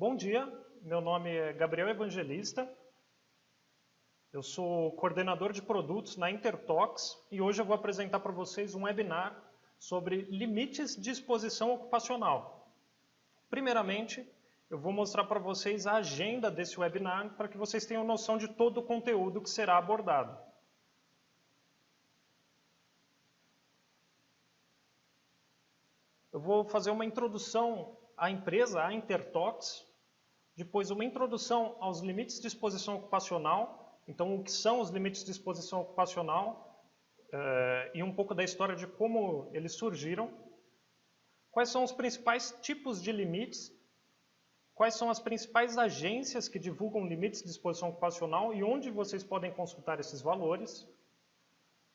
Bom dia, meu nome é Gabriel Evangelista, eu sou coordenador de produtos na Intertox e hoje eu vou apresentar para vocês um webinar sobre limites de exposição ocupacional. Primeiramente, eu vou mostrar para vocês a agenda desse webinar para que vocês tenham noção de todo o conteúdo que será abordado. Eu vou fazer uma introdução à empresa, à Intertox, depois uma introdução aos limites de exposição ocupacional, então o que são os limites de exposição ocupacional e um pouco da história de como eles surgiram, quais são os principais tipos de limites, quais são as principais agências que divulgam limites de exposição ocupacional e onde vocês podem consultar esses valores,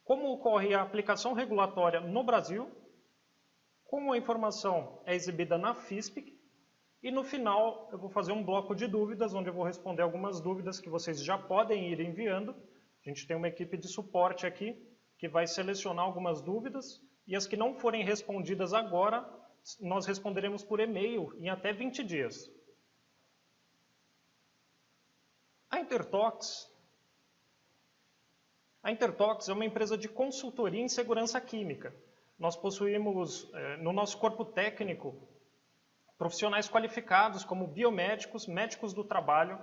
como ocorre a aplicação regulatória no Brasil, como a informação é exibida na FISPIC, e no final eu vou fazer um bloco de dúvidas, onde eu vou responder algumas dúvidas que vocês já podem ir enviando. A gente tem uma equipe de suporte aqui que vai selecionar algumas dúvidas, e as que não forem respondidas agora, nós responderemos por e-mail em até 20 dias. A Intertox é uma empresa de consultoria em segurança química. Nós possuímos no nosso corpo técnico profissionais qualificados como biomédicos, médicos do trabalho,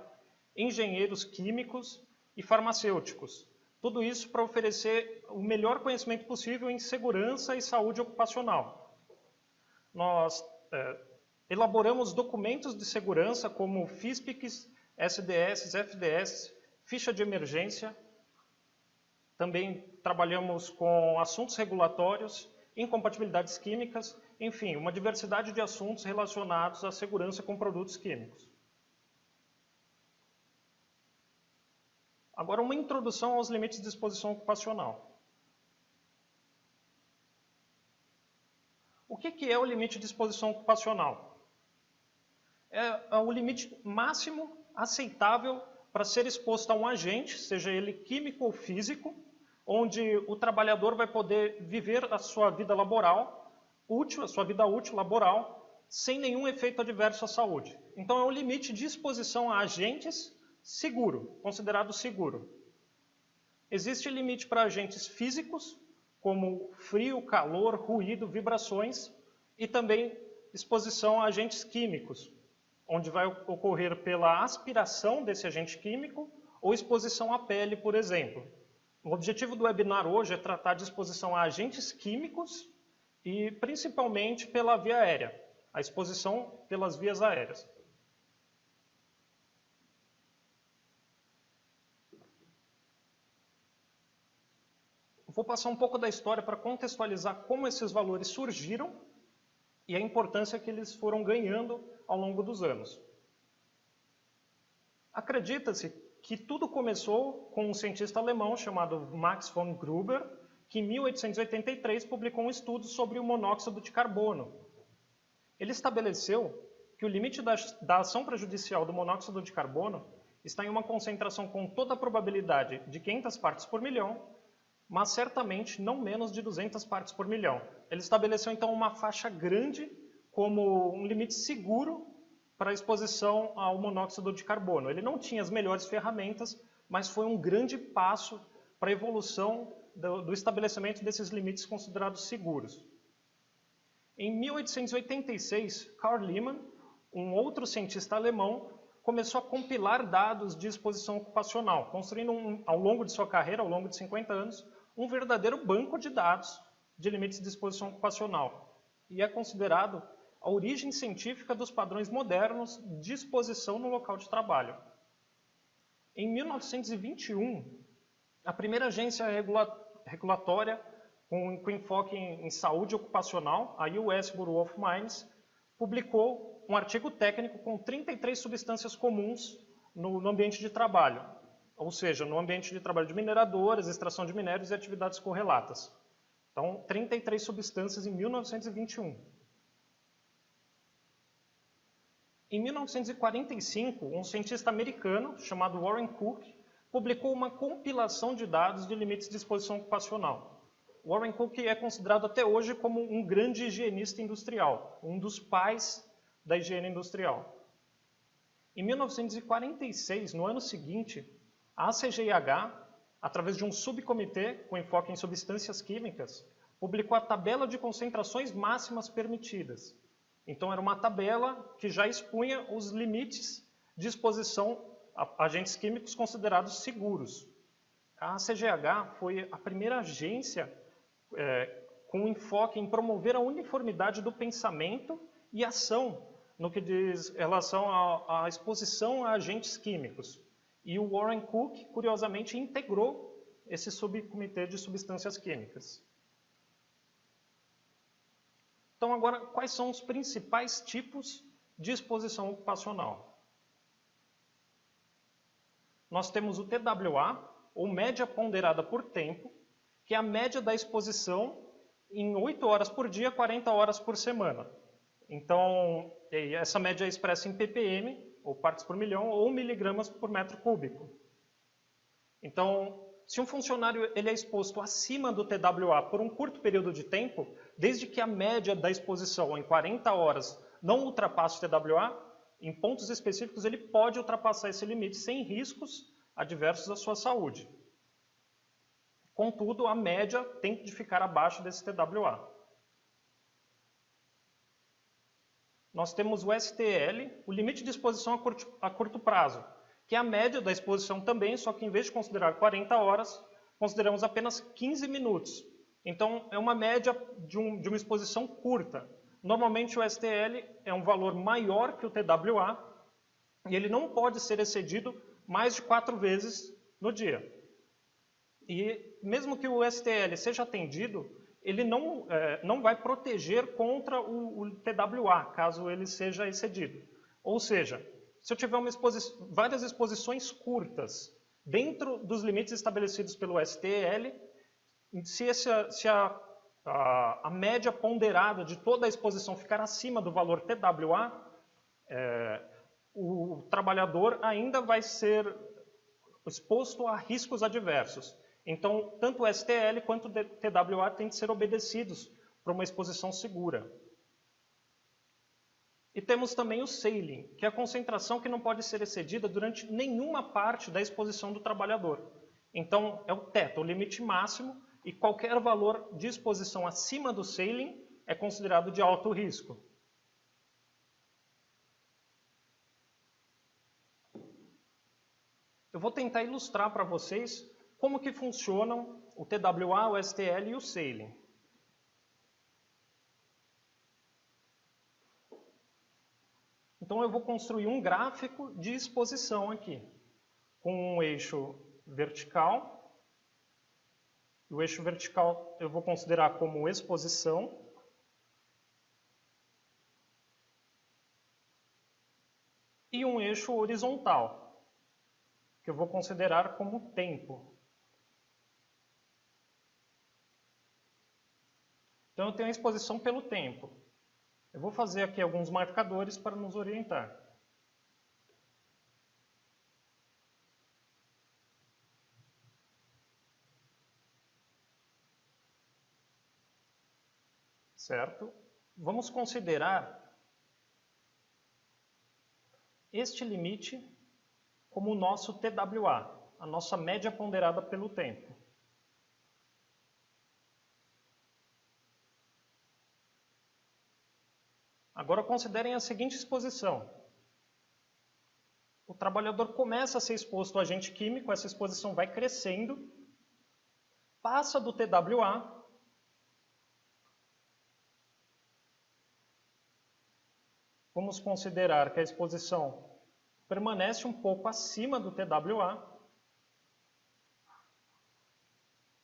engenheiros químicos e farmacêuticos. Tudo isso para oferecer o melhor conhecimento possível em segurança e saúde ocupacional. Nós elaboramos documentos de segurança como FISPICs, SDS, FDS, ficha de emergência. Também trabalhamos com assuntos regulatórios, incompatibilidades químicas, enfim, uma diversidade de assuntos relacionados à segurança com produtos químicos. Agora, uma introdução aos limites de exposição ocupacional. O que é o limite de exposição ocupacional? É o limite máximo aceitável para ser exposto a um agente, seja ele químico ou físico, onde o trabalhador vai poder viver a sua vida laboral, a sua vida útil laboral, sem nenhum efeito adverso à saúde. Então é um limite de exposição a agentes seguro, considerado seguro. Existe limite para agentes físicos, como frio, calor, ruído, vibrações, e também exposição a agentes químicos, onde vai ocorrer pela aspiração desse agente químico ou exposição à pele, por exemplo. O objetivo do webinar hoje é tratar de exposição a agentes químicos e principalmente pela via aérea, a exposição pelas vias aéreas. Vou passar um pouco da história para contextualizar como esses valores surgiram e a importância que eles foram ganhando ao longo dos anos. Acredita-se que tudo começou com um cientista alemão chamado Max von Gruber, que em 1883 publicou um estudo sobre o monóxido de carbono. Ele estabeleceu que o limite da ação prejudicial do monóxido de carbono está em uma concentração com toda a probabilidade de 500 partes por milhão, mas certamente não menos de 200 partes por milhão. Ele estabeleceu então uma faixa grande como um limite seguro para a exposição ao monóxido de carbono. Ele não tinha as melhores ferramentas, mas foi um grande passo para a evolução do estabelecimento desses limites considerados seguros. Em 1886, Carl Lehmann, um outro cientista alemão, começou a compilar dados de exposição ocupacional, construindo ao longo de sua carreira, ao longo de 50 anos, um verdadeiro banco de dados de limites de exposição ocupacional. E é considerado a origem científica dos padrões modernos de exposição no local de trabalho. Em 1921, a primeira agência regulatória com enfoque em saúde ocupacional, a US Bureau of Mines, publicou um artigo técnico com 33 substâncias comuns no ambiente de trabalho, ou seja, no ambiente de trabalho de mineradoras, extração de minérios e atividades correlatas. Então, 33 substâncias em 1921. Em 1945, um cientista americano chamado Warren Cook publicou uma compilação de dados de limites de exposição ocupacional. Warren Cook é considerado até hoje como um grande higienista industrial, um dos pais da higiene industrial. Em 1946, no ano seguinte, a ACGIH, através de um subcomitê com enfoque em substâncias químicas, publicou a tabela de concentrações máximas permitidas. Então, era uma tabela que já expunha os limites de exposição a agentes químicos considerados seguros. A ACGH foi a primeira agência com enfoque em promover a uniformidade do pensamento e ação no que diz relação à exposição a agentes químicos. E o Warren Cook, curiosamente, integrou esse subcomitê de substâncias químicas. Então, agora, quais são os principais tipos de exposição ocupacional? Nós temos o TWA, ou média ponderada por tempo, que é a média da exposição em 8 horas por dia, 40 horas por semana. Então, essa média é expressa em ppm, ou partes por milhão, ou miligramas por metro cúbico. Então, se um funcionário ele é exposto acima do TWA por um curto período de tempo, desde que a média da exposição em 40 horas não ultrapasse o TWA, em pontos específicos ele pode ultrapassar esse limite sem riscos adversos à sua saúde. Contudo, a média tem de ficar abaixo desse TWA. Nós temos o STL, o limite de exposição a curto prazo, que é a média da exposição também, só que em vez de considerar 40 horas, consideramos apenas 15 minutos. Então, é uma média de uma exposição curta. Normalmente, o STL é um valor maior que o TWA e ele não pode ser excedido mais de 4 vezes no dia. E mesmo que o STL seja atendido, ele não vai proteger contra o TWA, caso ele seja excedido. Ou seja, se eu tiver várias exposições curtas dentro dos limites estabelecidos pelo STL, se a média ponderada de toda a exposição ficar acima do valor TWA, o trabalhador ainda vai ser exposto a riscos adversos. Então, tanto o STL quanto o TWA têm de ser obedecidos para uma exposição segura. E temos também o ceiling, que é a concentração que não pode ser excedida durante nenhuma parte da exposição do trabalhador. Então, é o teto, o limite máximo, e qualquer valor de exposição acima do ceiling é considerado de alto risco. Eu vou tentar ilustrar para vocês como que funcionam o TWA, o STL e o ceiling. Então eu vou construir um gráfico de exposição aqui, com um eixo vertical. O eixo vertical eu vou considerar como exposição. E um eixo horizontal, que eu vou considerar como tempo. Então eu tenho a exposição pelo tempo. Eu vou fazer aqui alguns marcadores para nos orientar. Certo? Vamos considerar este limite como o nosso TWA, a nossa média ponderada pelo tempo. Agora considerem a seguinte exposição. O trabalhador começa a ser exposto a agente químico, essa exposição vai crescendo, passa do TWA, vamos considerar que a exposição permanece um pouco acima do TWA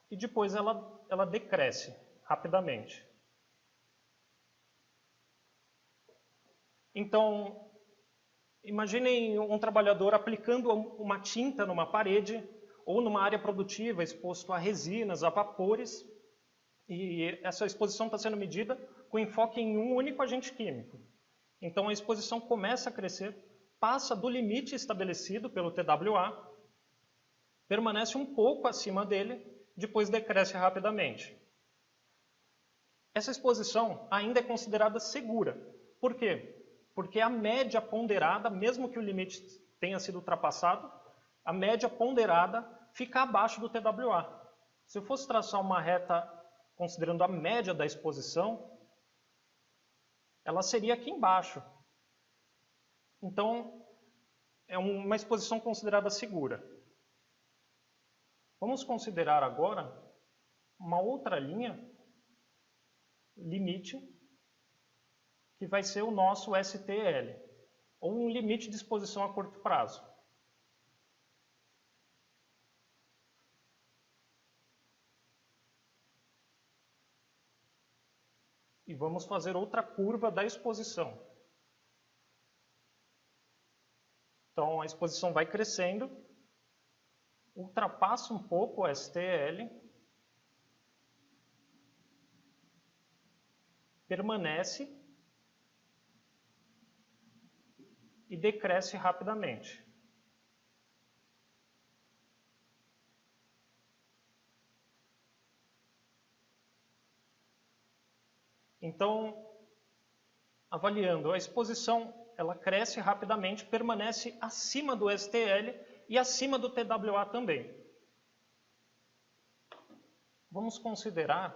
e depois ela decresce rapidamente. Então, imaginem um trabalhador aplicando uma tinta numa parede ou numa área produtiva exposto a resinas, a vapores, e essa exposição está sendo medida com enfoque em um único agente químico. Então a exposição começa a crescer, passa do limite estabelecido pelo TWA, permanece um pouco acima dele, depois decresce rapidamente. Essa exposição ainda é considerada segura. Por quê? porque a média ponderada, mesmo que o limite tenha sido ultrapassado, a média ponderada fica abaixo do TWA. Se eu fosse traçar uma reta considerando a média da exposição, ela seria aqui embaixo. Então, é uma exposição considerada segura. Vamos considerar agora uma outra linha, limite, que vai ser o nosso STL, ou um limite de exposição a curto prazo. E vamos fazer outra curva da exposição. Então, a exposição vai crescendo, ultrapassa um pouco o STL, permanece e decresce rapidamente. Então, avaliando, a exposição ela cresce rapidamente, permanece acima do STL e acima do TWA também. Vamos considerar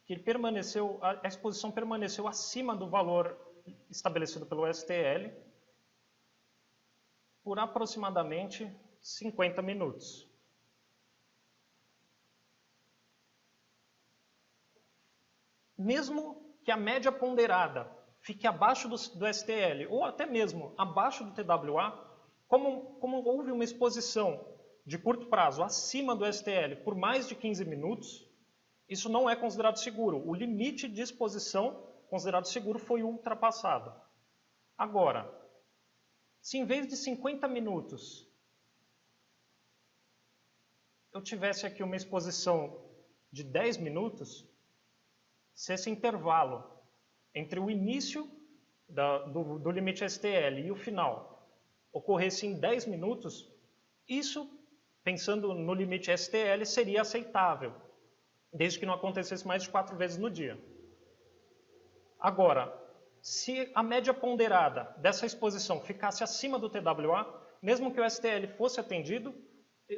que a exposição permaneceu acima do valor estabelecido pelo STL por aproximadamente 50 minutos. Mesmo que a média ponderada fique abaixo do STL, ou até mesmo abaixo do TWA, como houve uma exposição de curto prazo acima do STL por mais de 15 minutos, isso não é considerado seguro. O limite de exposição considerado seguro foi ultrapassado. Agora, se em vez de 50 minutos eu tivesse aqui uma exposição de 10 minutos, se esse intervalo entre o início do limite STL e o final ocorresse em 10 minutos, isso, pensando no limite STL, seria aceitável, desde que não acontecesse mais de 4 vezes no dia. Agora, se a média ponderada dessa exposição ficasse acima do TWA, mesmo que o STL fosse atendido,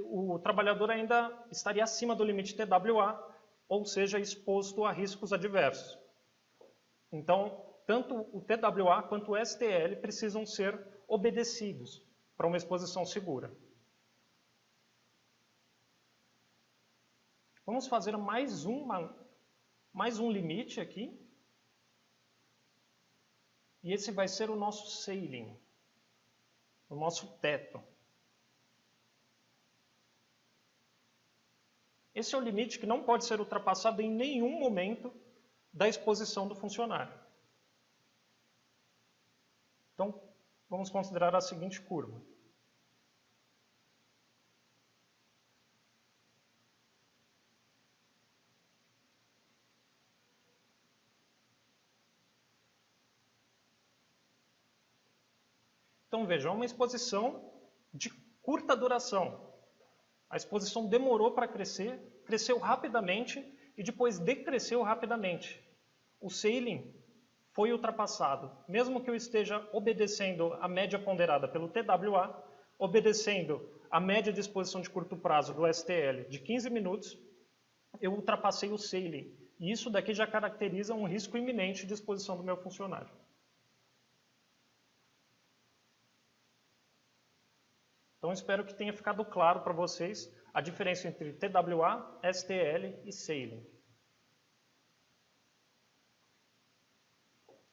o trabalhador ainda estaria acima do limite TWA, ou seja, exposto a riscos adversos. Então, tanto o TWA quanto o STL precisam ser obedecidos para uma exposição segura. Vamos fazer mais um limite aqui. E esse vai ser o nosso ceiling, o nosso teto. Esse é o limite que não pode ser ultrapassado em nenhum momento da exposição do funcionário. Então, vamos considerar a seguinte curva. Então, vejam, é uma exposição de curta duração. A exposição demorou para crescer, cresceu rapidamente e depois decresceu rapidamente. O ceiling foi ultrapassado. Mesmo que eu esteja obedecendo a média ponderada pelo TWA, obedecendo a média de exposição de curto prazo do STL de 15 minutos, eu ultrapassei o ceiling. E isso daqui já caracteriza um risco iminente de exposição do meu funcionário. Então, espero que tenha ficado claro para vocês a diferença entre TWA, STL e ceiling.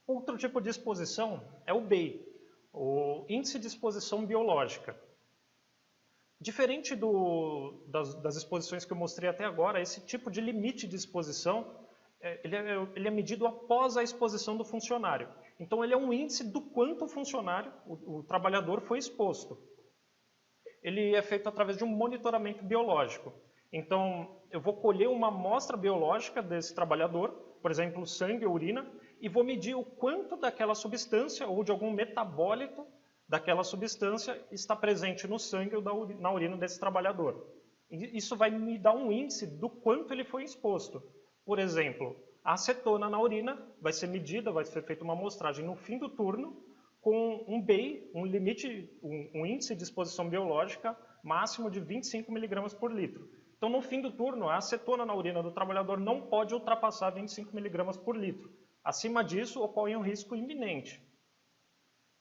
Outro tipo de exposição é o BEI, o Índice de Exposição Biológica. Diferente das exposições que eu mostrei até agora, esse tipo de limite de exposição ele é medido após a exposição do funcionário. Então, ele é um índice do quanto o funcionário, o trabalhador, foi exposto. Ele é feito através de um monitoramento biológico. Então, eu vou colher uma amostra biológica desse trabalhador, por exemplo, sangue ou urina, e vou medir o quanto daquela substância ou de algum metabólito daquela substância está presente no sangue ou na urina desse trabalhador. Isso vai me dar um índice do quanto ele foi exposto. Por exemplo, A acetona na urina vai ser medida, vai ser feita uma amostragem no fim do turno com um BEI, um índice de exposição biológica máximo de 25 mg por litro. Então, no fim do turno, a acetona na urina do trabalhador não pode ultrapassar 25 mg por litro. Acima disso, ocorre um risco iminente.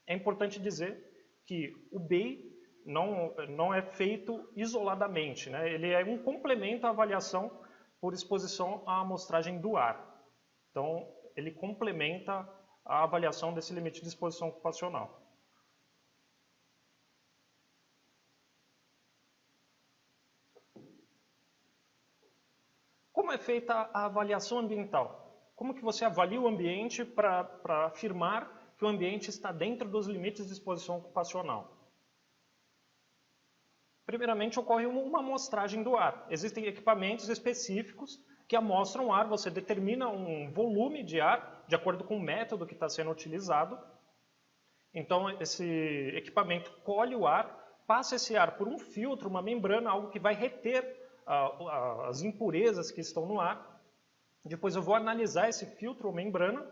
É importante dizer que o BEI não é feito isoladamente, né? Ele é um complemento à avaliação por exposição à amostragem do ar. Então, ele complementa a avaliação desse limite de exposição ocupacional. Como é feita a avaliação ambiental? Como que você avalia o ambiente para afirmar que o ambiente está dentro dos limites de exposição ocupacional? Primeiramente, ocorre uma amostragem do ar. Existem equipamentos específicos que amostram o ar, você determina um volume de ar de acordo com o método que está sendo utilizado. Então, esse equipamento colhe o ar, passa esse ar por um filtro, uma membrana, algo que vai reter as impurezas que estão no ar. Depois eu vou analisar esse filtro ou membrana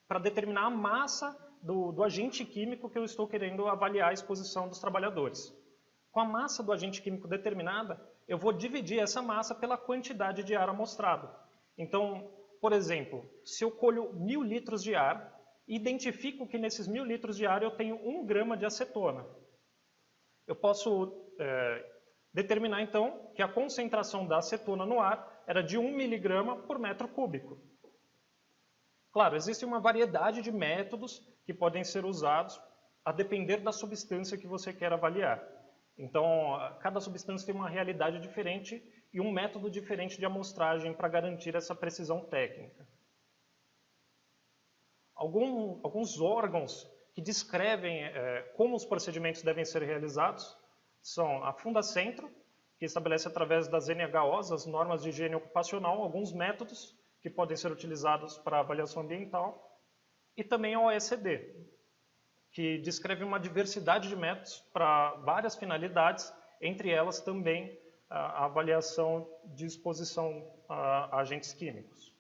para determinar a massa do agente químico que eu estou querendo avaliar a exposição dos trabalhadores. Com a massa do agente químico determinada, eu vou dividir essa massa pela quantidade de ar amostrado. Então, por exemplo, se eu colho 1000 litros de ar, identifico que nesses 1000 litros de ar eu tenho 1 grama de acetona. Eu posso determinar, então, que a concentração da acetona no ar era de 1 miligrama por metro cúbico. Claro, existe uma variedade de métodos que podem ser usados a depender da substância que você quer avaliar. Então, cada substância tem uma realidade diferente e um método diferente de amostragem para garantir essa precisão técnica. Alguns órgãos que descrevem como os procedimentos devem ser realizados são a Fundacentro, que estabelece através das NHOs, as normas de higiene ocupacional, alguns métodos que podem ser utilizados para avaliação ambiental, e também a OECD, que descreve uma diversidade de métodos para várias finalidades, entre elas também a avaliação de exposição a agentes químicos.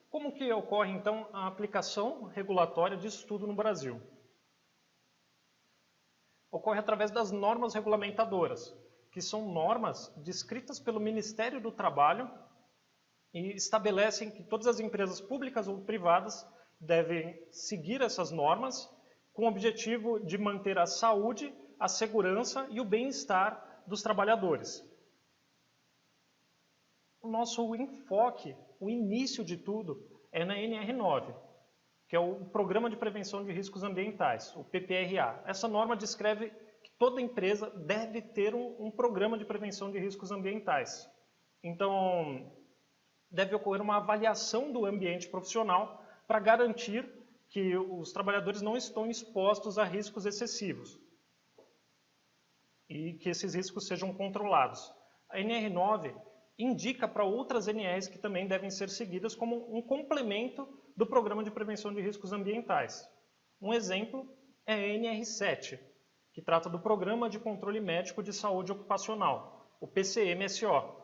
Como que ocorre, então, a aplicação regulatória disso tudo no Brasil? Ocorre através das normas regulamentadoras, que são normas descritas pelo Ministério do Trabalho e estabelecem que todas as empresas públicas ou privadas devem seguir essas normas com o objetivo de manter a saúde, a segurança e o bem-estar dos trabalhadores. O nosso enfoque, o início de tudo, é na NR9, que é o Programa de Prevenção de Riscos Ambientais, o PPRA. Essa norma descreve que toda empresa deve ter um programa de prevenção de riscos ambientais. Então, deve ocorrer uma avaliação do ambiente profissional para garantir que os trabalhadores não estão expostos a riscos excessivos e que esses riscos sejam controlados. A NR9 indica para outras NRs que também devem ser seguidas como um complemento do Programa de Prevenção de Riscos Ambientais. Um exemplo é a NR7, que trata do Programa de Controle Médico de Saúde Ocupacional, o PCMSO.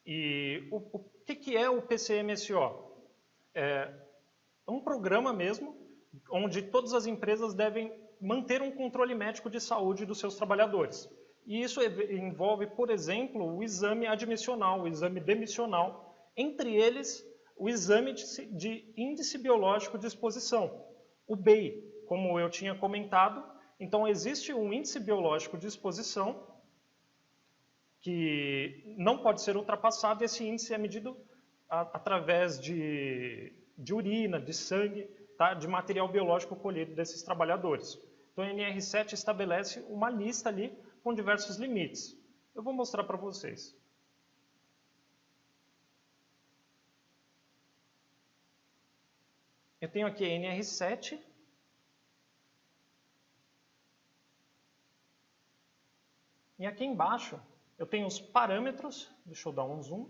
E o que é o PCMSO? É um programa mesmo, onde todas as empresas devem manter um controle médico de saúde dos seus trabalhadores. E isso envolve, por exemplo, o exame admissional, o exame demissional, entre eles o exame de índice biológico de exposição, o BEI, como eu tinha comentado. Então, existe um índice biológico de exposição que não pode ser ultrapassado, e esse índice é medido através de urina, de sangue, tá? De material biológico colhido desses trabalhadores. Então, a NR7 estabelece uma lista ali com diversos limites. Eu vou mostrar para vocês. Eu tenho aqui a NR7. E aqui embaixo eu tenho os parâmetros, deixa eu dar um zoom.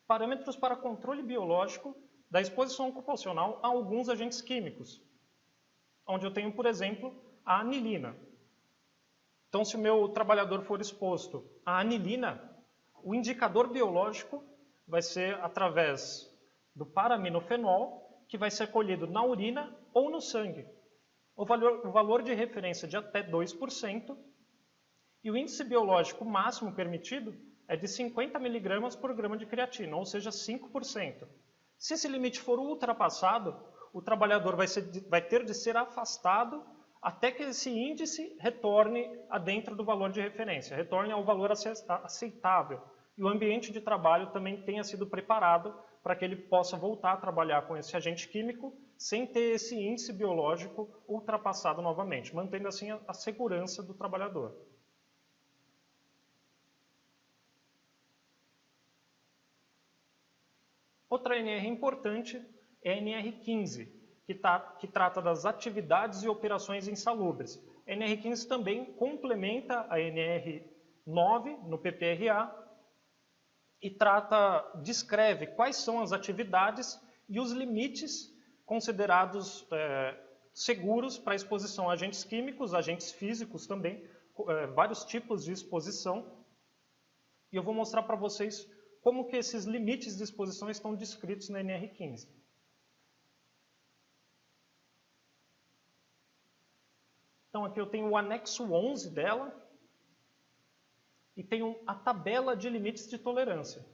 Parâmetros para controle biológico da exposição ocupacional a alguns agentes químicos. onde eu tenho, por exemplo, a anilina. Então, se o meu trabalhador for exposto à anilina, o indicador biológico vai ser através do paraminofenol, que vai ser colhido na urina ou no sangue. O valor de referência de até 2%, e o índice biológico máximo permitido é de 50 mg por grama de creatina, ou seja, 5%. Se esse limite for ultrapassado, o trabalhador vai ter de ser afastado até que esse índice retorne a dentro do valor de referência, retorne ao valor aceitável. E o ambiente de trabalho também tenha sido preparado para que ele possa voltar a trabalhar com esse agente químico sem ter esse índice biológico ultrapassado novamente, mantendo assim a segurança do trabalhador. Outra NR importante é a NR15, que trata das atividades e operações insalubres. A NR15 também complementa a NR9 no PPRA e descreve quais são as atividades e os limites considerados seguros para exposição a agentes químicos, agentes físicos também, vários tipos de exposição. E eu vou mostrar para vocês como que esses limites de exposição estão descritos na NR15. Então aqui eu tenho o anexo 11 dela e tenho a tabela de limites de tolerância.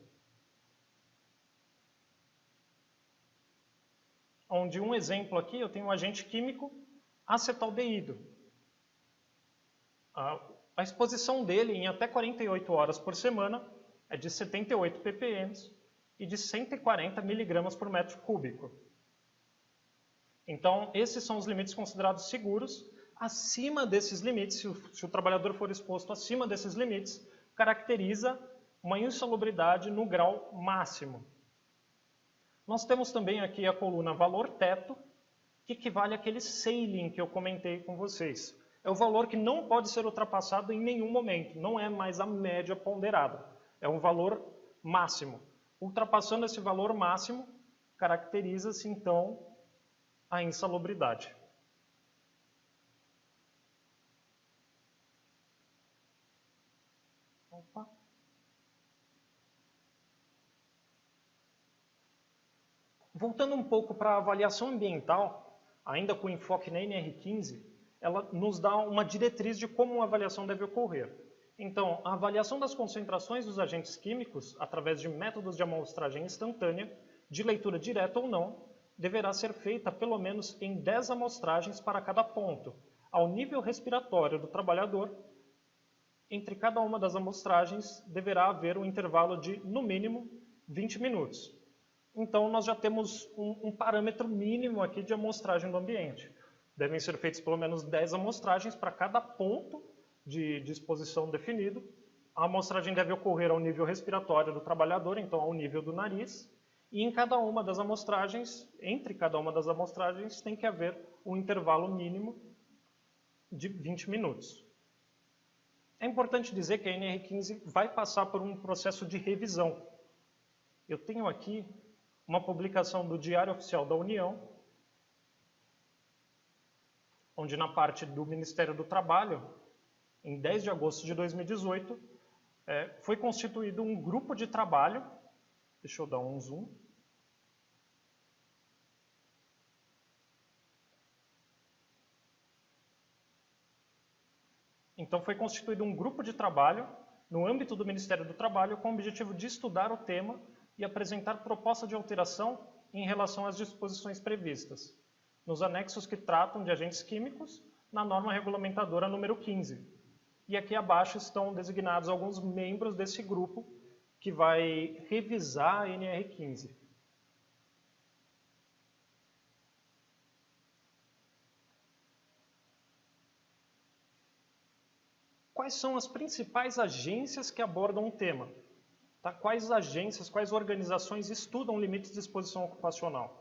Onde um exemplo aqui eu tenho o agente químico acetaldeído. A exposição dele em até 48 horas por semana é de 78 ppm e de 140 mg por metro cúbico. Então, esses são os limites considerados seguros. Acima desses limites, se o trabalhador for exposto acima desses limites, caracteriza uma insalubridade no grau máximo. Nós temos também aqui a coluna valor teto, que equivale àquele ceiling que eu comentei com vocês. É o valor que não pode ser ultrapassado em nenhum momento, não é mais a média ponderada. É um valor máximo. Ultrapassando esse valor máximo, caracteriza-se então a insalubridade. Opa. Voltando um pouco para a avaliação ambiental, ainda com enfoque na NR15, ela nos dá uma diretriz de como a avaliação deve ocorrer. Então, a avaliação das concentrações dos agentes químicos, através de métodos de amostragem instantânea, de leitura direta ou não, deverá ser feita pelo menos em 10 amostragens para cada ponto, ao nível respiratório do trabalhador. Entre cada uma das amostragens, deverá haver um intervalo de, no mínimo, 20 minutos. Então, nós já temos um parâmetro mínimo aqui de amostragem do ambiente. Devem ser feitas pelo menos 10 amostragens para cada ponto de exposição definido. A amostragem deve ocorrer ao nível respiratório do trabalhador, então ao nível do nariz. E em cada uma das amostragens, entre cada uma das amostragens, tem que haver um intervalo mínimo de 20 minutos. É importante dizer que a NR15 vai passar por um processo de revisão. Eu tenho aqui uma publicação do Diário Oficial da União, onde na parte do Ministério do Trabalho, em 10 de agosto de 2018, foi constituído um grupo de trabalho. Deixa eu dar um zoom. Então foi constituído um grupo de trabalho no âmbito do Ministério do Trabalho com o objetivo de estudar o tema e apresentar proposta de alteração em relação às disposições previstas nos anexos que tratam de agentes químicos na norma regulamentadora número 15. E aqui abaixo estão designados alguns membros desse grupo que vai revisar a NR15. Quais são as principais agências que abordam o tema? Tá? Quais agências, quais organizações estudam limites de exposição ocupacional?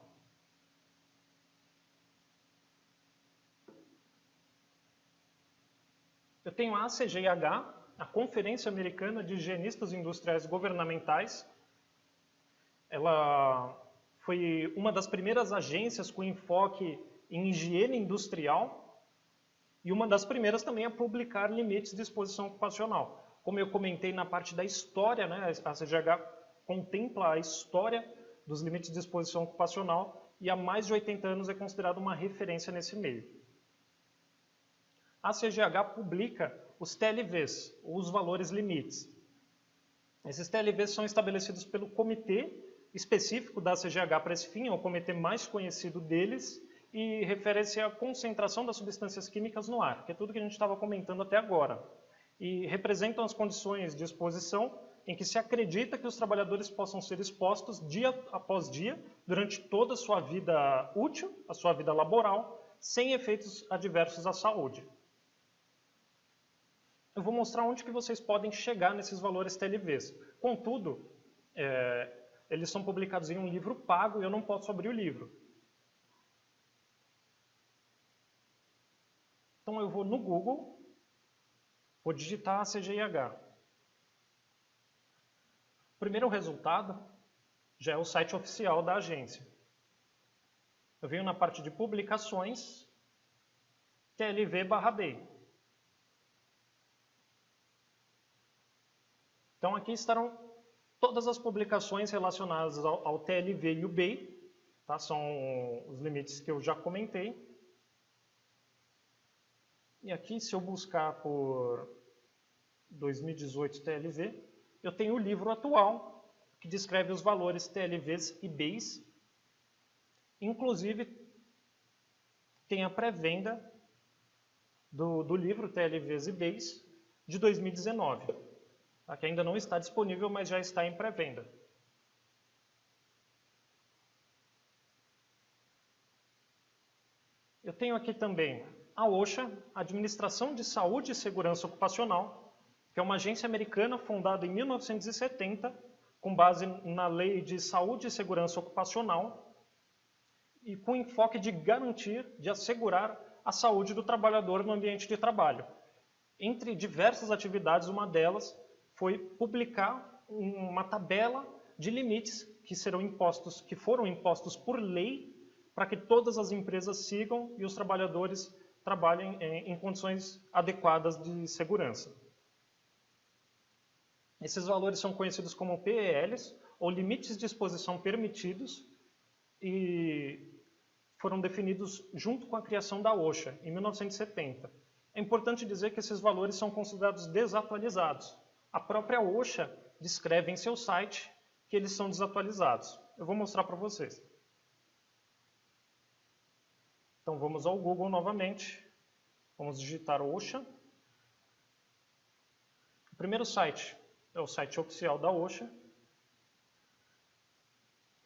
Eu tenho a ACGIH, a Conferência Americana de Higienistas Industriais Governamentais. Ela foi uma das primeiras agências com enfoque em higiene industrial e uma das primeiras também a publicar limites de exposição ocupacional. Como eu comentei na parte da história, né, a CGH contempla a história dos limites de exposição ocupacional e há mais de 80 anos é considerada uma referência nesse meio. A CGH publica os TLVs, os valores limites. Esses TLVs são estabelecidos pelo comitê específico da CGH para esse fim, é o comitê mais conhecido deles, e refere-se à concentração das substâncias químicas no ar, que é tudo que a gente estava comentando até agora. E representam as condições de exposição em que se acredita que os trabalhadores possam ser expostos dia após dia, durante toda a sua vida útil, a sua vida laboral, sem efeitos adversos à saúde. Eu vou mostrar onde que vocês podem chegar nesses valores TLVs. Contudo, eles são publicados em um livro pago e eu não posso abrir o livro. Então eu vou no Google, vou digitar CGIH. O primeiro resultado já é o site oficial da agência. Eu venho na parte de publicações, TLV/BEI. Então aqui estarão todas as publicações relacionadas ao TLV e o BEI, tá? São os limites que eu já comentei. E aqui, se eu buscar por 2018 TLV, eu tenho o livro atual, que descreve os valores TLVs e BEIs. Inclusive, tem a pré-venda do livro TLVs e BEIs de 2019. Tá? Que ainda não está disponível, mas já está em pré-venda. Eu tenho aqui também a OSHA, Administração de Saúde e Segurança Ocupacional, que é uma agência americana fundada em 1970, com base na Lei de Saúde e Segurança Ocupacional, e com enfoque de garantir, de assegurar a saúde do trabalhador no ambiente de trabalho. Entre diversas atividades, uma delas foi publicar uma tabela de limites que foram impostos por lei para que todas as empresas sigam e os trabalhadores trabalhem em condições adequadas de segurança. Esses valores são conhecidos como PELs, ou limites de exposição permitidos, e foram definidos junto com a criação da OSHA, em 1970. É importante dizer que esses valores são considerados desatualizados. A própria OSHA descreve em seu site que eles são desatualizados. Eu vou mostrar para vocês. Então vamos ao Google novamente, vamos digitar OSHA. O primeiro site é o site oficial da OSHA.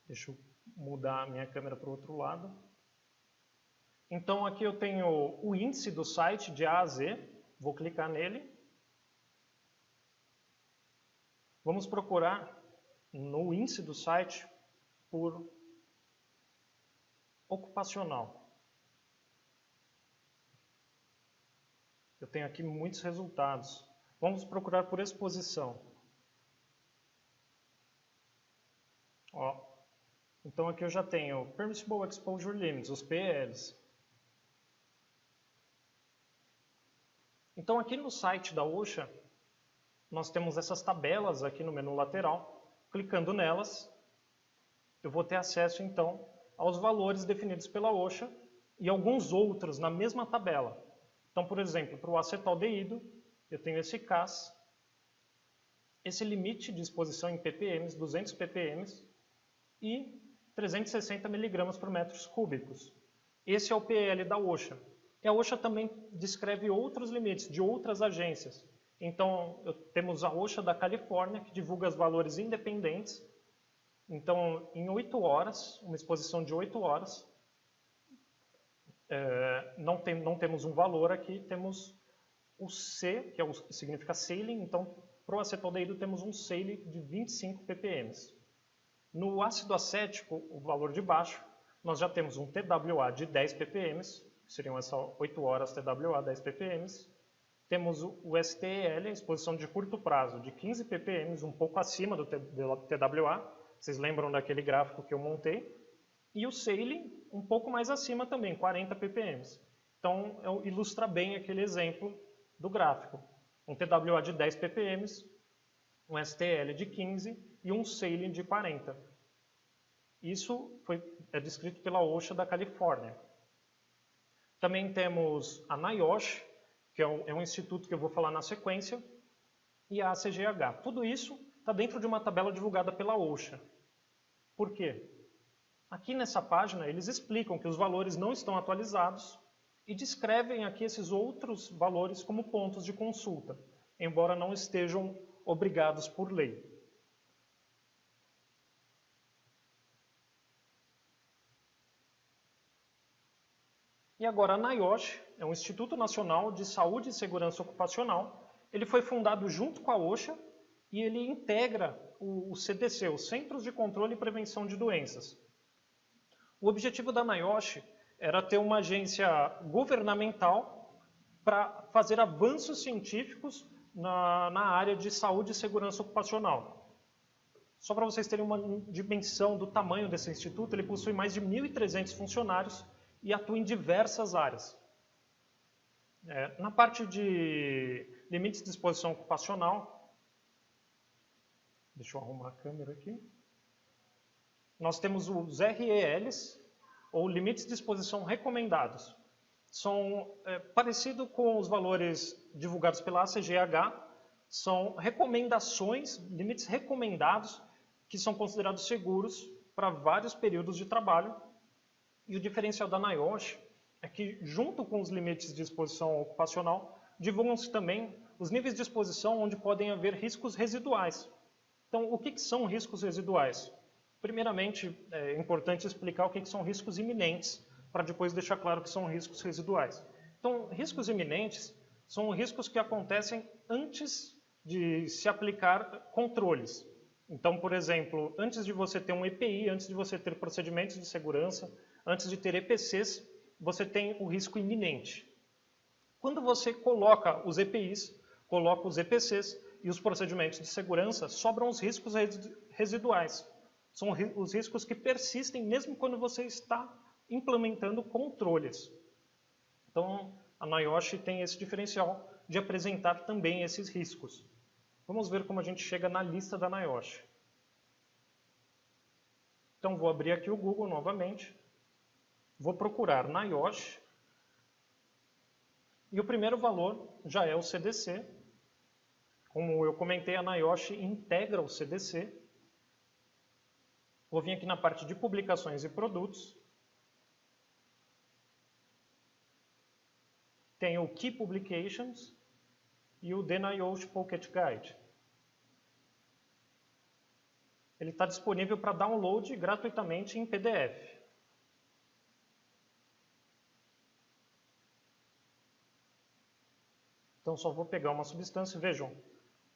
Deixa eu mudar a minha câmera para o outro lado. Então aqui eu tenho o índice do site de A a Z, vou clicar nele. Vamos procurar no índice do site por ocupacional. Eu tenho aqui muitos resultados. Vamos procurar por exposição. Ó, então aqui eu já tenho Permissible Exposure Limits, os PELs. Então aqui no site da OSHA, nós temos essas tabelas aqui no menu lateral. Clicando nelas, eu vou ter acesso então aos valores definidos pela OSHA e alguns outros na mesma tabela. Então, por exemplo, para o acetaldeído, eu tenho esse CAS, esse limite de exposição em ppm, 200 ppm e 360 mg por metros cúbicos. Esse é o PL da OSHA. E a OSHA também descreve outros limites de outras agências. Então, temos a OSHA da Califórnia, que divulga os valores independentes. Então, em 8 horas, uma exposição de 8 horas, não temos um valor aqui, temos o C, que significa saline. Então, para o acetaldeído temos um saline de 25 ppm. No ácido acético, o valor de baixo, nós já temos um TWA de 10 ppm, que seriam essas 8 horas TWA, 10 ppm. Temos o STEL, a exposição de curto prazo, de 15 ppm, um pouco acima do TWA. Vocês lembram daquele gráfico que eu montei? E o sailing um pouco mais acima também, 40 ppm. Então, ilustra bem aquele exemplo do gráfico. Um TWA de 10 ppm, um STL de 15 e um sailing de 40. Isso é descrito pela OSHA da Califórnia. Também temos a NIOSH, que é um instituto que eu vou falar na sequência, e a ACGH. Tudo isso está dentro de uma tabela divulgada pela OSHA. Por quê? Aqui nessa página eles explicam que os valores não estão atualizados e descrevem aqui esses outros valores como pontos de consulta, embora não estejam obrigados por lei. E agora a NIOSH é um Instituto Nacional de Saúde e Segurança Ocupacional. Ele foi fundado junto com a OSHA e ele integra o CDC, os Centros de Controle e Prevenção de Doenças. O objetivo da NIOSH era ter uma agência governamental para fazer avanços científicos na área de saúde e segurança ocupacional. Só para vocês terem uma dimensão do tamanho desse instituto, ele possui mais de 1.300 funcionários e atua em diversas áreas. Na parte de limites de exposição ocupacional, deixa eu arrumar a câmera aqui, nós temos os RELs, ou limites de exposição recomendados. São parecidos com os valores divulgados pela ACGH, são recomendações, limites recomendados, que são considerados seguros para vários períodos de trabalho. E o diferencial da NIOSH é que, junto com os limites de exposição ocupacional, divulgam-se também os níveis de exposição onde podem haver riscos residuais. Então, o que são riscos residuais? Primeiramente, é importante explicar o que são riscos iminentes, para depois deixar claro que são riscos residuais. Então, riscos iminentes são riscos que acontecem antes de se aplicar controles. Então, por exemplo, antes de você ter um EPI, antes de você ter procedimentos de segurança, antes de ter EPCs, você tem o risco iminente. Quando você coloca os EPIs, coloca os EPCs e os procedimentos de segurança, sobram os riscos residuais. São os riscos que persistem mesmo quando você está implementando controles. Então, a NIOSH tem esse diferencial de apresentar também esses riscos. Vamos ver como a gente chega na lista da NIOSH. Então, vou abrir aqui o Google novamente. Vou procurar NIOSH. E o primeiro valor já é o CDC. Como eu comentei, a NIOSH integra o CDC. Vou vir aqui na parte de publicações e produtos. Tem o Key Publications e o The NIOSH Pocket Guide. Ele está disponível para download gratuitamente em PDF. Então, só vou pegar uma substância e vejam.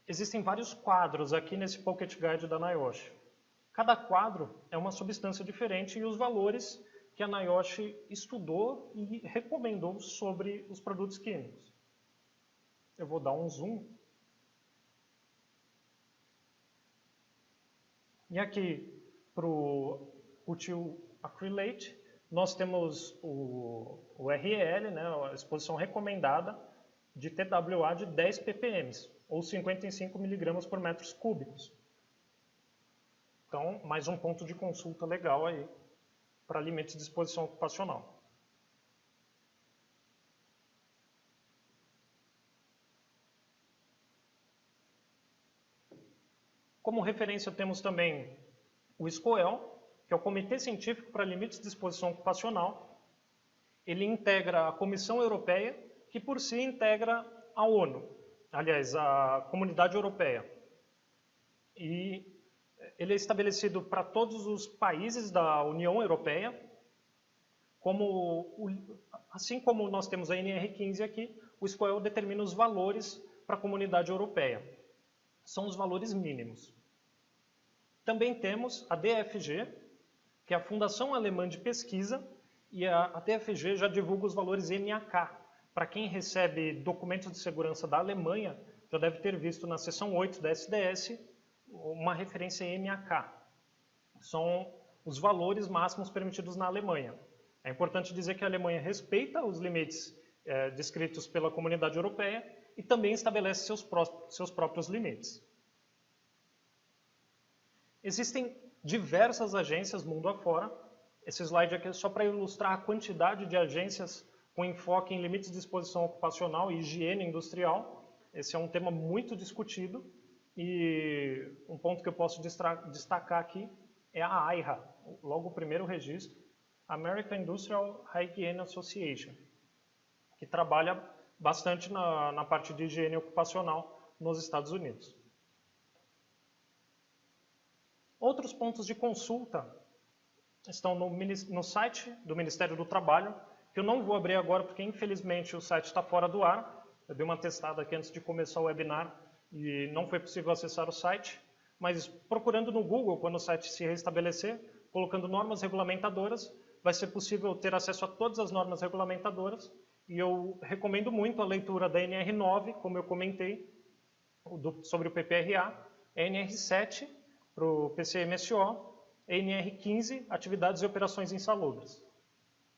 Existem vários quadros aqui nesse Pocket Guide da NIOSH. Cada quadro é uma substância diferente e os valores que a NIOSH estudou e recomendou sobre os produtos químicos. Eu vou dar um zoom. E aqui, para o butyl acrylate, nós temos o REL, né, a exposição recomendada, de TWA de 10 ppm, ou 55 mg por metros cúbicos. Então, mais um ponto de consulta legal aí para limites de exposição ocupacional. Como referência temos também o SCOEL, que é o Comitê Científico para Limites de Exposição Ocupacional. Ele integra a Comissão Europeia, que por si integra a ONU, aliás, a Comunidade Europeia. E ele é estabelecido para todos os países da União Europeia, assim como nós temos a NR15 aqui, o SCOEL determina os valores para a Comunidade Europeia. São os valores mínimos. Também temos a DFG, que é a Fundação Alemã de Pesquisa, e a DFG já divulga os valores MAK. Para quem recebe documentos de segurança da Alemanha, já deve ter visto na seção 8 da SDS uma referência MAK. São os valores máximos permitidos na Alemanha. É importante dizer que a Alemanha respeita os limites descritos pela Comunidade Europeia e também estabelece seus próprios limites. Existem diversas agências mundo afora. Esse slide aqui é só para ilustrar a quantidade de agências com enfoque em limites de exposição ocupacional e higiene industrial. Esse é um tema muito discutido e um ponto que eu posso destacar aqui é a AIHA, logo o primeiro registro, American Industrial Hygiene Association, que trabalha bastante na parte de higiene ocupacional nos Estados Unidos. Outros pontos de consulta estão no site do Ministério do Trabalho, que eu não vou abrir agora porque infelizmente o site está fora do ar. Eu dei uma testada aqui antes de começar o webinar e não foi possível acessar o site, mas procurando no Google, quando o site se restabelecer, colocando normas regulamentadoras, vai ser possível ter acesso a todas as normas regulamentadoras e eu recomendo muito a leitura da NR9, como eu comentei, sobre o PPRA, a NR7 para o PCMSO, a NR15, atividades e operações insalubres.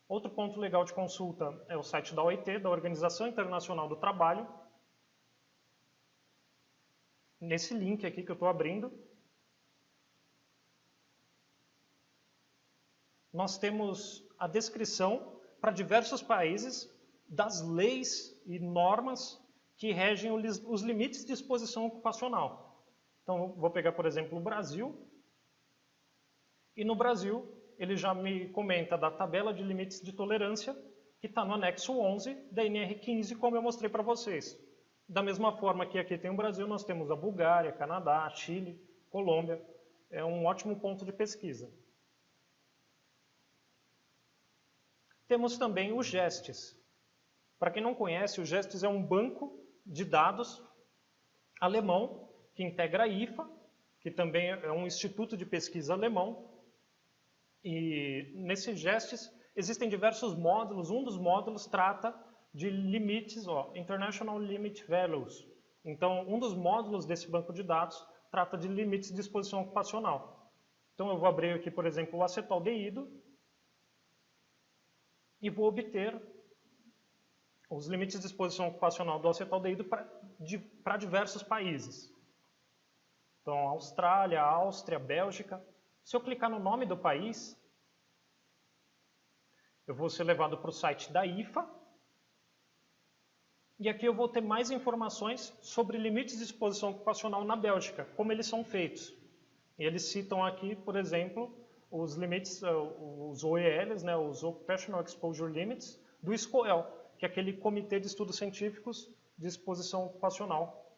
Outro ponto legal de consulta é o site da OIT, da Organização Internacional do Trabalho. Nesse link aqui que eu estou abrindo, nós temos a descrição para diversos países das leis e normas que regem os limites de exposição ocupacional. Então, vou pegar, por exemplo, o Brasil. E no Brasil, ele já me comenta da tabela de limites de tolerância, que está no anexo 11 da NR15, como eu mostrei para vocês. Da mesma forma que aqui tem o Brasil, nós temos a Bulgária, Canadá, Chile, Colômbia. É um ótimo ponto de pesquisa. Temos também o GESTES. Para quem não conhece, o GESTES é um banco de dados alemão que integra a IFA, que também é um instituto de pesquisa alemão. E nesse GESTES existem diversos módulos. Um dos módulos trata de limites, International Limit Values. Então, um dos módulos desse banco de dados trata de limites de exposição ocupacional. Então, eu vou abrir aqui, por exemplo, o acetaldeído e vou obter os limites de exposição ocupacional do acetaldeído para diversos países. Então, Austrália, Áustria, Bélgica. Se eu clicar no nome do país, eu vou ser levado para o site da IFA. E aqui eu vou ter mais informações sobre limites de exposição ocupacional na Bélgica, como eles são feitos. E eles citam aqui, por exemplo, os limites, os OELs, né, os Occupational Exposure Limits, do SCOEL, que é aquele Comitê de Estudos Científicos de Exposição Ocupacional,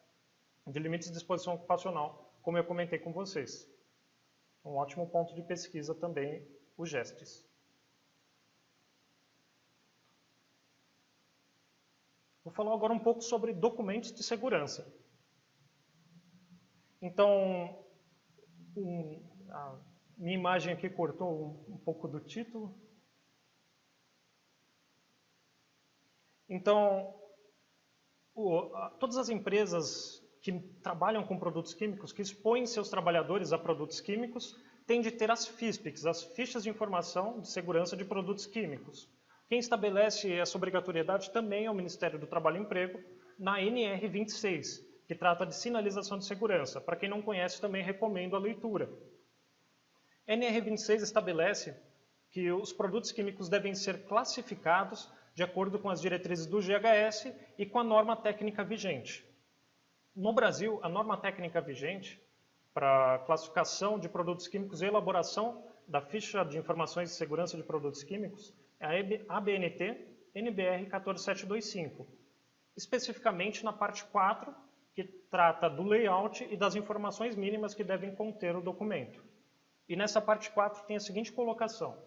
de limites de exposição ocupacional, como eu comentei com vocês. Um ótimo ponto de pesquisa também, o GESTES. Vou falar agora um pouco sobre documentos de segurança. Então, a minha imagem aqui cortou um pouco do título. Então, todas as empresas que trabalham com produtos químicos, que expõem seus trabalhadores a produtos químicos, têm de ter as FISPICs, as fichas de informação de segurança de produtos químicos. Quem estabelece essa obrigatoriedade também é o Ministério do Trabalho e Emprego, na NR26, que trata de sinalização de segurança. Para quem não conhece, também recomendo a leitura. A NR26 estabelece que os produtos químicos devem ser classificados de acordo com as diretrizes do GHS e com a norma técnica vigente. No Brasil, a norma técnica vigente para classificação de produtos químicos e elaboração da ficha de informações de segurança de produtos químicos é a ABNT NBR 14725, especificamente na parte 4, que trata do layout e das informações mínimas que devem conter o documento. E nessa parte 4 tem a seguinte colocação: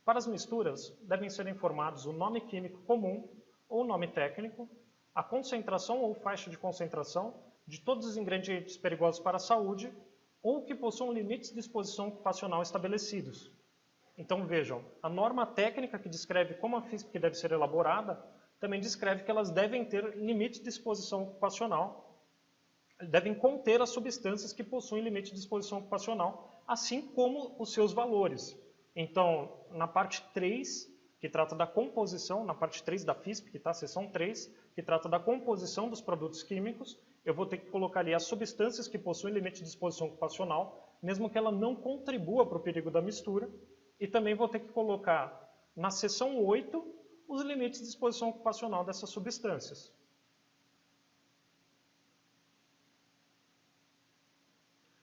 para as misturas, devem ser informados o nome químico comum ou nome técnico, a concentração ou faixa de concentração de todos os ingredientes perigosos para a saúde ou que possuam limites de exposição ocupacional estabelecidos. Então vejam, a norma técnica que descreve como a FISP deve ser elaborada também descreve que elas devem ter limites de exposição ocupacional, devem conter as substâncias que possuem limite de exposição ocupacional, assim como os seus valores. Então, na parte 3, que trata da composição, na parte 3 da FISP, que está a seção 3, que trata da composição dos produtos químicos, eu vou ter que colocar ali as substâncias que possuem limite de disposição ocupacional, mesmo que ela não contribua para o perigo da mistura, e também vou ter que colocar na seção 8 os limites de disposição ocupacional dessas substâncias.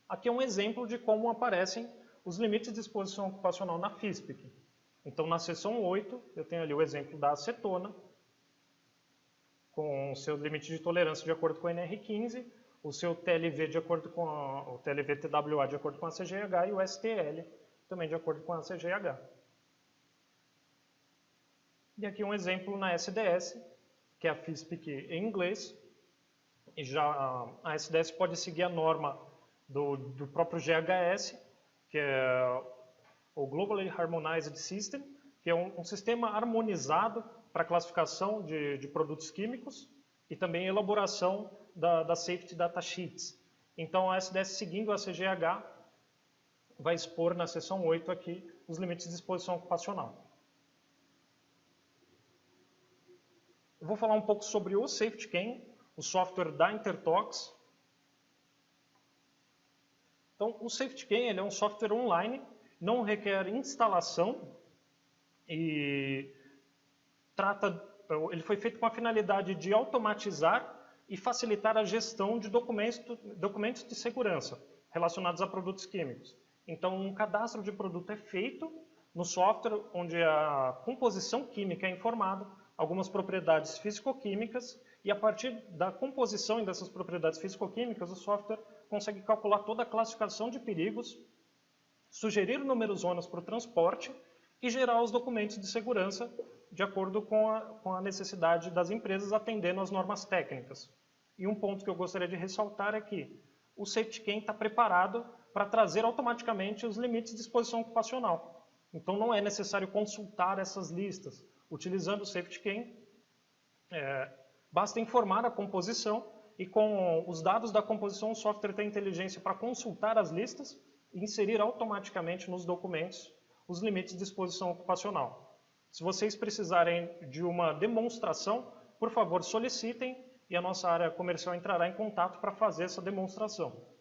Aqui é um exemplo de como aparecem os limites de exposição ocupacional na FISPIC. Então, na seção 8, eu tenho ali o exemplo da acetona, com o seu limite de tolerância de acordo com a NR15, o seu TLV de acordo com o TLV-TWA de acordo com a CGH e o STL também de acordo com a CGH. E aqui um exemplo na SDS, que é a FISPIC em inglês. E já a SDS pode seguir a norma do próprio GHS, que é o Globally Harmonized System, que é um sistema harmonizado para classificação de produtos químicos e também elaboração da Safety Data Sheets. Então, a SDS, seguindo a CGH, vai expor na seção 8 aqui os limites de exposição ocupacional. Eu vou falar um pouco sobre o SafetyChem, o software da Intertox. Então, o SafetyChem ele é um software online, não requer instalação e ele foi feito com a finalidade de automatizar e facilitar a gestão de documentos de segurança relacionados a produtos químicos. Então, um cadastro de produto é feito no software onde a composição química é informada, algumas propriedades físico-químicas, e a partir da composição e dessas propriedades físico-químicas, o software consegue calcular toda a classificação de perigos, sugerir números zonas para o transporte e gerar os documentos de segurança de acordo com a necessidade das empresas, atendendo às normas técnicas. E um ponto que eu gostaria de ressaltar é que o SafetyChem está preparado para trazer automaticamente os limites de exposição ocupacional. Então não é necessário consultar essas listas. Utilizando o SafetyChem, basta informar a composição e com os dados da composição o software tem inteligência para consultar as listas e inserir automaticamente nos documentos os limites de exposição ocupacional. Se vocês precisarem de uma demonstração, por favor solicitem e a nossa área comercial entrará em contato para fazer essa demonstração.